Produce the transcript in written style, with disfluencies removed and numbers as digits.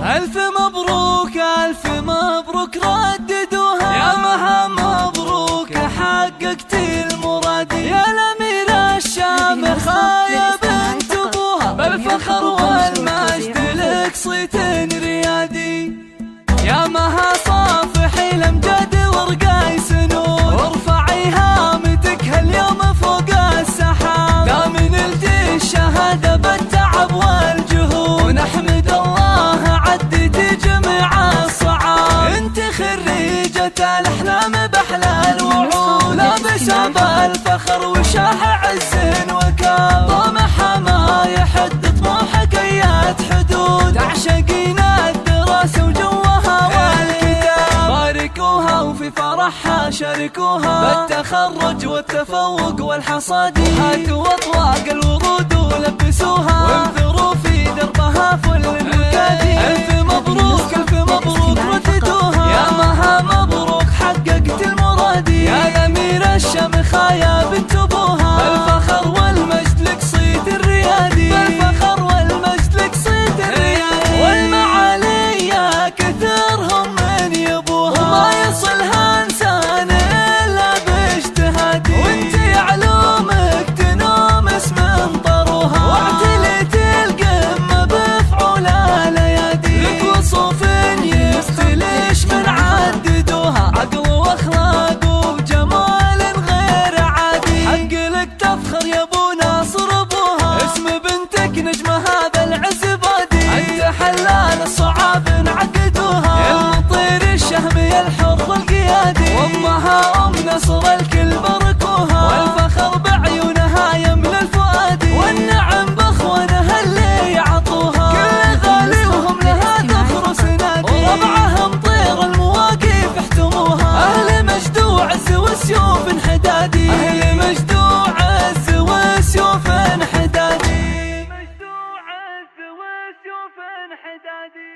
ألف مبروك ألف مبروك رددوها، يا مها مبروك حققت المرادي، يا الأميرة الشامخة يا بنت أبوها، بالفخر والمجد لك صيت ريادي، يا مها صافحي الأمجاد ورقاي سنود، وارفعي هامتك هاليوم فوق السحاب، دامن الجيش شهادة بالتعب والجهود، ونحمد الله عديتي جميع الصعاب، انت خريجة الأحلام بأحلى الوعود، لابسة بالفخر وشاح عز وكاب، طموحها ما يحد طموحك أيات حدود، تعشقين الدراسة وجوها والكتاب، باركوها وفي فرحها شاركوها، بالتخرج والتفوق والحصاد، هاتوا أطواق الورود ولبسوها، وانثروا في دربها فل المكادي، ألف مبروك ألف مبروك رددوها، يا مها مبروك حققت المرادي، يا الأميرة الشامخة يا بنت أبوها، بالفخر والمجد لك صيت الريادي، بالفخر والمجد لك صيت الريادي، والمعالي يا كثرهم من يبوها، وما يصلها إنسان إلا باجتهادي، وانتي علومك تنومس من طروها، واعتليت القمة بفعول الأيادي، لك وصوف يفتلش من عددوها، عقل واخلاق وجمال غير عادي، حق لك تفخر يا ابو ناصر ابوها، اسم بنتك نجم هذا العز بادي، انت حلال الصعاب انعقدوها، يا المطير الشهمي الحر القيادي، وامها ام نصر الكل باركوها، والفخر بعيونها يملى الفؤاد، والنعم باخوانها اللي يعطوها، كل غالي وهم لها ذخر وسنادي، وربعهم طير المواقف احتموها، اهل مجد وعز وسيوف انحدادي، اهل مجد وعز وسيوف انحدادي، مجد وعز وسيوف انحدادي.